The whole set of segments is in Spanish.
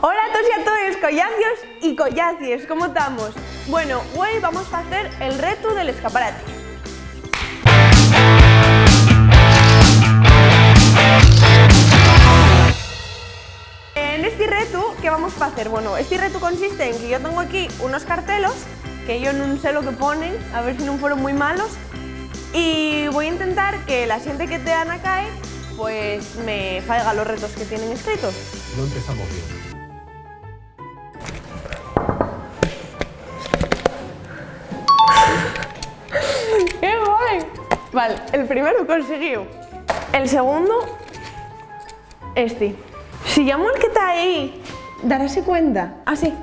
Hola a todos y a todos, collacios y collacies, ¿cómo estamos? Bueno, hoy vamos a hacer el reto del escaparate. En este reto, ¿qué vamos a hacer? Bueno, este reto consiste en que yo tengo aquí unos cartelos, que yo no sé lo que ponen, a ver si no fueron muy malos, y voy a intentar que la gente que te dan acá, pues me faiga los retos que tienen escritos. No empezamos bien. ¡Qué guay! Vale, el primero consiguió. El segundo, este. Si llamo al que está ahí, daráse cuenta. Así.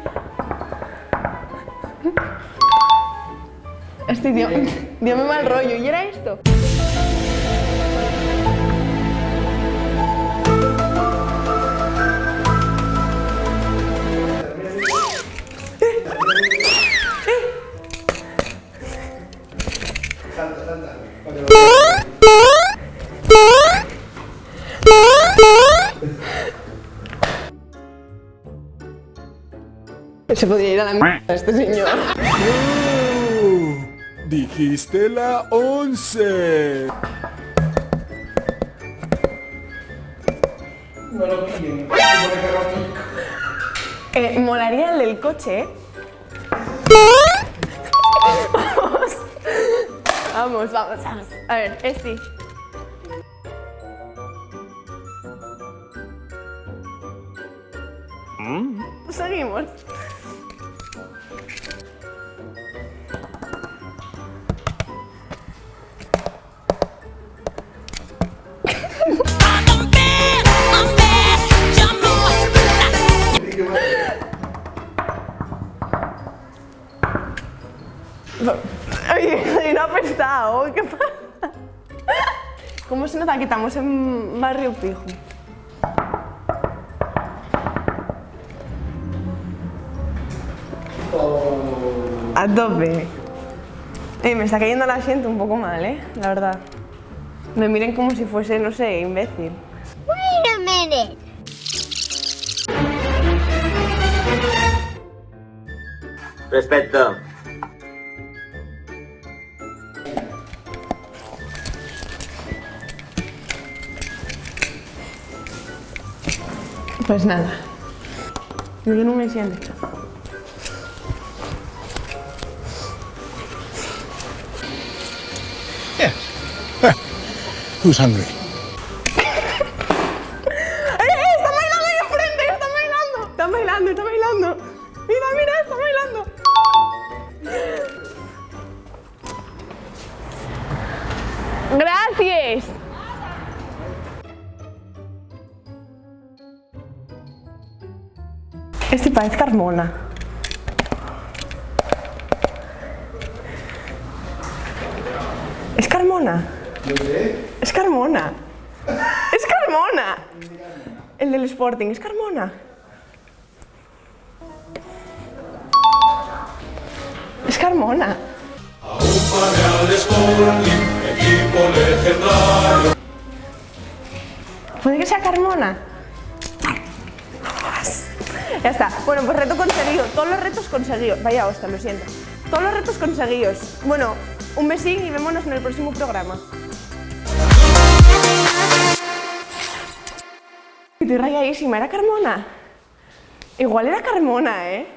Este dio me mal rollo. ¿Y era esto? Se podría ir a la mierda este señor. Dijiste la 11. No lo pillen. Molaría el del coche, ¿eh? Vamos. A ver, este. Seguimos. Ay, no ha apestado. ¿Qué pasa? ¿Cómo se nota que estamos en Barrio Pijo? A tope. Me está cayendo la gente un poco mal, la verdad. Me miren como si fuese, no sé, imbécil. Wait a minute. Respeto. Pues nada. Yo no me siento. Yes. Who's hungry? ¡Está bailando ahí enfrente! ¡Está bailando! ¡Está bailando! ¡Mira! ¡Está bailando! ¡Gracias! Este parece Carmona. ¿Es Carmona? No sé. ¡Es Carmona! ¡Es Carmona! El del Sporting, ¿es Carmona? ¡Es Carmona! ¿Puede que sea Carmona? Ya está. Bueno, pues reto conseguido. Todos los retos conseguidos. Vaya hostia, lo siento. Todos los retos conseguidos. Bueno, un besín y vémonos en el próximo programa. Estoy rayadísima. ¿Era Carmona? Igual era Carmona, ¿eh?